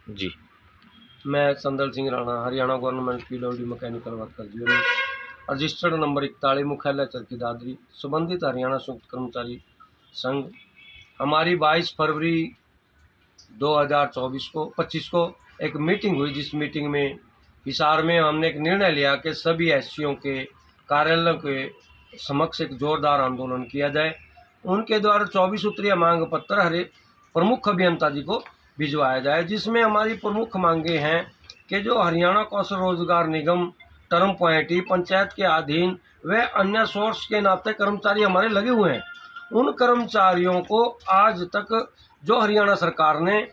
जी। मैं Sandal Singh Rana, Haryana government PWD mechanical worker union, registered number 41, मुख्यालय चरखी दादरी, संबंधित हरियाणा संयुक्त कर्मचारी संघ। हमारी 22 फरवरी 2025 को एक मीटिंग हुई, जिस मीटिंग में हिसार में हमने एक निर्णय लिया कि सभी एससीओ के कार्यालयों के समक्ष एक जोरदार आंदोलन किया जाए। उनके द्वारा 24 सूत्रीय मांग पत्र हरे प्रमुख अभियंता जी को भिजवाया जाए, जिसमें हमारी प्रमुख मांगे हैं कि जो हरियाणा कौशल रोजगार निगम टर्म पॉइंट ही पंचायत के अधीन व अन्य सोर्स के नाते कर्मचारी हमारे लगे हुए हैं, उन कर्मचारियों को आज तक जो हरियाणा सरकार ने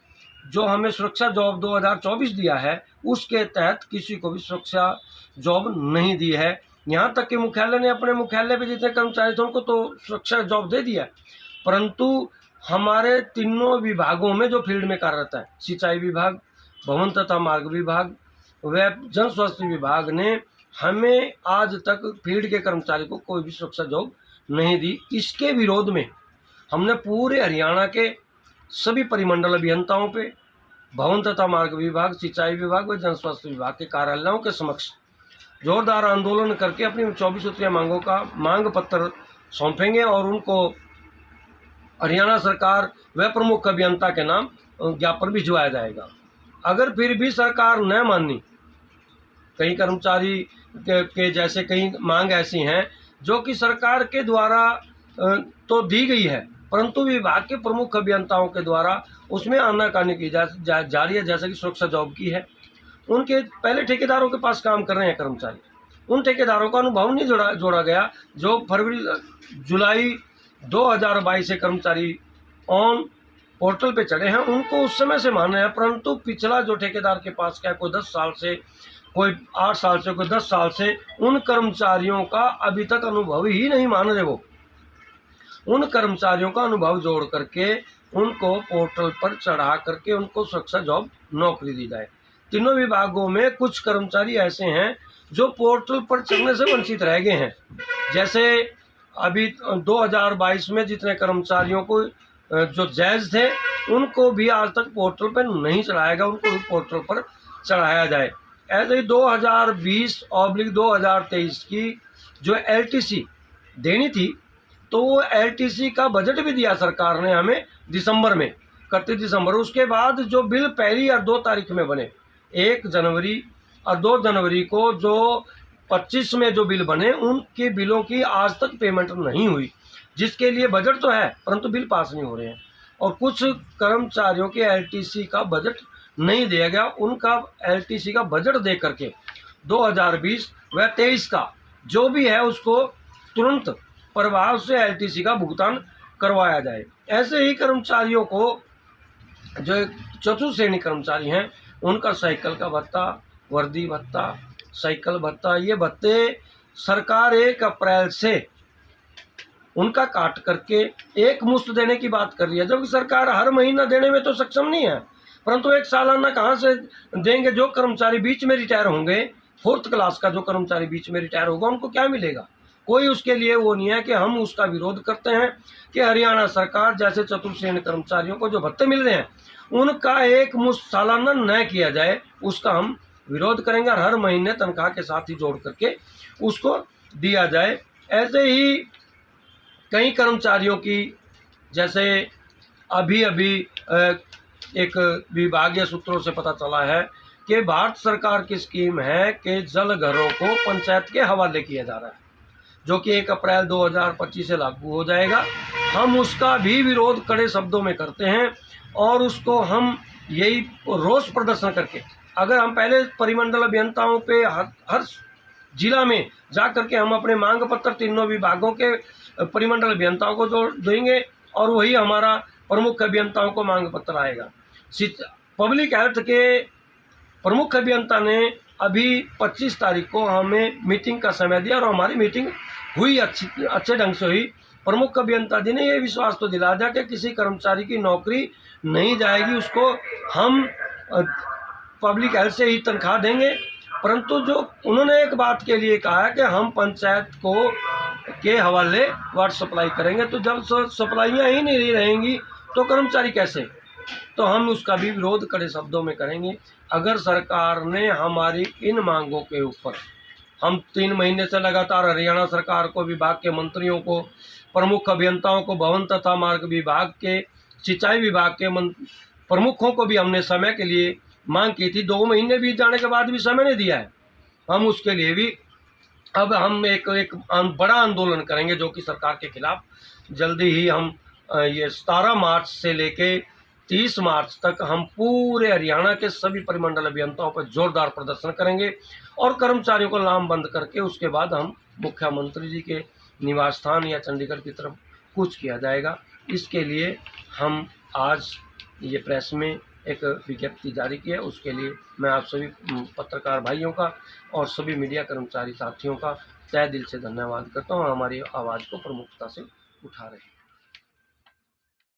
जो हमें सुरक्षा जॉब 2024 दिया है, उसके तहत किसी को भी सुरक्षा जॉब नहीं दी है। यहाँ तक कि मुख्यालय ने अपने मुख्यालय पे जितने कर्मचारी थे उनको तो सुरक्षा जॉब दे दिया, परंतु हमारे तीनों विभागों में जो फील्ड में कार्यरत है, सिंचाई विभाग, भवन तथा मार्ग विभाग व जन स्वास्थ्य विभाग ने हमें आज तक फील्ड के कर्मचारी को कोई भी सुरक्षा जॉब नहीं दी। इसके विरोध में हमने पूरे हरियाणा के सभी परिमंडल अभियंताओं पे, भवन तथा मार्ग विभाग, सिंचाई विभाग व जन स्वास्थ्य विभाग के कार्यालयों के समक्ष जोरदार आंदोलन करके अपनी 24 सूत्रीय मांगों का मांग पत्र सौंपेंगे और उनको हरियाणा सरकार व प्रमुख अभियंता के नाम ज्ञापन भिजवाया जाएगा। अगर फिर भी सरकार न मानी, कई कर्मचारी के जैसे कई मांग ऐसी हैं जो कि सरकार के द्वारा तो दी गई है, परंतु विभाग के प्रमुख अभियंताओं के द्वारा उसमें आनाकानी की जारी है, जैसे कि सुरक्षा जॉब की है। उनके पहले ठेकेदारों के पास काम कर रहे हैं कर्मचारी, उन ठेकेदारों का अनुभव नहीं जोड़ा गया जो जुलाई 2022 से कर्मचारी ऑन पोर्टल पे चढ़े हैं, उनको उस समय से माने हैं, परंतु पिछला जो ठेकेदार के पास का कोई 10 साल से, कोई 8 साल से, कोई 10 साल से, उन कर्मचारियों का अभी तक अनुभव ही नहीं मान रहे। वो उन कर्मचारियों का अनुभव जोड़ करके उनको पोर्टल पर चढ़ा करके उनको सुरक्षा जॉब नौकरी दी जाए। तीनों विभागों में कुछ कर्मचारी ऐसे हैं जो पोर्टल पर चढ़ने से वंचित रह गए हैं। जैसे अभी 2022 में जितने कर्मचारियों को जो जायज़ थे उनको भी आज तक पोर्टल पर नहीं चढ़ाया गया, उनको भी पोर्टल पर चढ़ाया जाए। ऐसे ही 2020/2023 की जो LTC देनी थी, तो वो LTC का बजट भी दिया सरकार ने हमें दिसंबर में, 31 दिसंबर। उसके बाद जो बिल पहली और 2 तारीख में बने, 1 जनवरी और 2 जनवरी को जो 25 में जो बिल बने, उनके बिलों की आज तक पेमेंट नहीं हुई, जिसके लिए बजट तो है परंतु बिल पास नहीं हो रहे हैं। और कुछ कर्मचारियों के LTC का बजट नहीं दिया गया, उनका LTC का बजट दे करके 2020 व 23 का जो भी है उसको तुरंत प्रभाव से LTC का भुगतान करवाया जाए। ऐसे ही कर्मचारियों को जो चतुर्थ श्रेणी कर्मचारी हैं उनका साइकिल का भत्ता, वर्दी भत्ता, साइकिल भत्ता, ये भत्ते सरकार 1 अप्रैल से उनका काट करके एक मुश्त देने की बात कर रही है, जबकि सरकार हर महीना देने में तो सक्षम नहीं है, परंतु एक सालाना कहाँ से देंगे। जो कर्मचारी बीच में रिटायर होंगे, 4th क्लास का जो कर्मचारी बीच में रिटायर होगा, उनको क्या मिलेगा? कोई उसके लिए वो नहीं है कि हम उसका विरोध करते हैं कि हरियाणा सरकार जैसे चतुर्थ श्रेणी कर्मचारियों को जो भत्ते मिल रहे हैं उनका एक मुश्त सालाना न किया जाए, उसका हम विरोध करेंगे और हर महीने तनख्वाह के साथ ही जोड़ करके उसको दिया जाए। ऐसे ही कई कर्मचारियों की, जैसे अभी एक विभागीय सूत्रों से पता चला है कि भारत सरकार की स्कीम है कि जल घरों को पंचायत के हवाले किया जा रहा है, जो कि 1 अप्रैल 2025 से लागू हो जाएगा। हम उसका भी विरोध कड़े शब्दों में करते हैं और उसको हम यही रोष प्रदर्शन करके, अगर हम पहले परिमंडल अभियंताओं पे हर जिला में जा करके हम अपने मांग पत्र तीनों विभागों के परिमंडल अभियंताओं को जो देंगे और वही हमारा प्रमुख अभियंताओं को मांग पत्र आएगा। पब्लिक हेल्थ के प्रमुख अभियंता ने अभी 25 तारीख को हमें मीटिंग का समय दिया और हमारी मीटिंग हुई, अच्छे ढंग से हुई। प्रमुख अभियंता जी ने ये विश्वास तो दिला दिया कि किसी कर्मचारी की नौकरी नहीं जाएगी, उसको हम पब्लिक हेल्थ से ही तनख्वाह देंगे। परंतु जो उन्होंने एक बात के लिए कहा है कि हम पंचायत को के हवाले वाटर सप्लाई करेंगे, तो जब सप्लाइयाँ ही नहीं रहेंगी तो कर्मचारी कैसे तो हम उसका भी विरोध कड़े शब्दों में करेंगे। अगर सरकार ने हमारी इन मांगों के ऊपर, हम 3 महीने से लगातार हरियाणा सरकार को, विभाग के मंत्रियों को, प्रमुख अभियंताओं को, भवन तथा मार्ग विभाग के, सिंचाई विभाग के प्रमुखों को भी हमने समय के लिए मांग की थी। 2 महीने बीत जाने के बाद भी समय नहीं दिया है। हम उसके लिए भी अब हम एक बड़ा आंदोलन करेंगे, जो कि सरकार के खिलाफ। जल्दी ही हम ये 17 मार्च से लेके 30 मार्च तक हम पूरे हरियाणा के सभी परिमंडल अभियंताओं पर जोरदार प्रदर्शन करेंगे और कर्मचारियों को लामबंद करके उसके बाद हम मुख्यमंत्री जी के निवास स्थान या चंडीगढ़ की तरफ कूच किया जाएगा। इसके लिए हम आज ये प्रेस में एक विज्ञप्ति जारी की है। उसके लिए मैं आप सभी पत्रकार भाइयों का और सभी मीडिया कर्मचारी साथियों का तहे दिल से धन्यवाद करता हूँ, हमारी आवाज़ को प्रमुखता से उठा रहे हैं।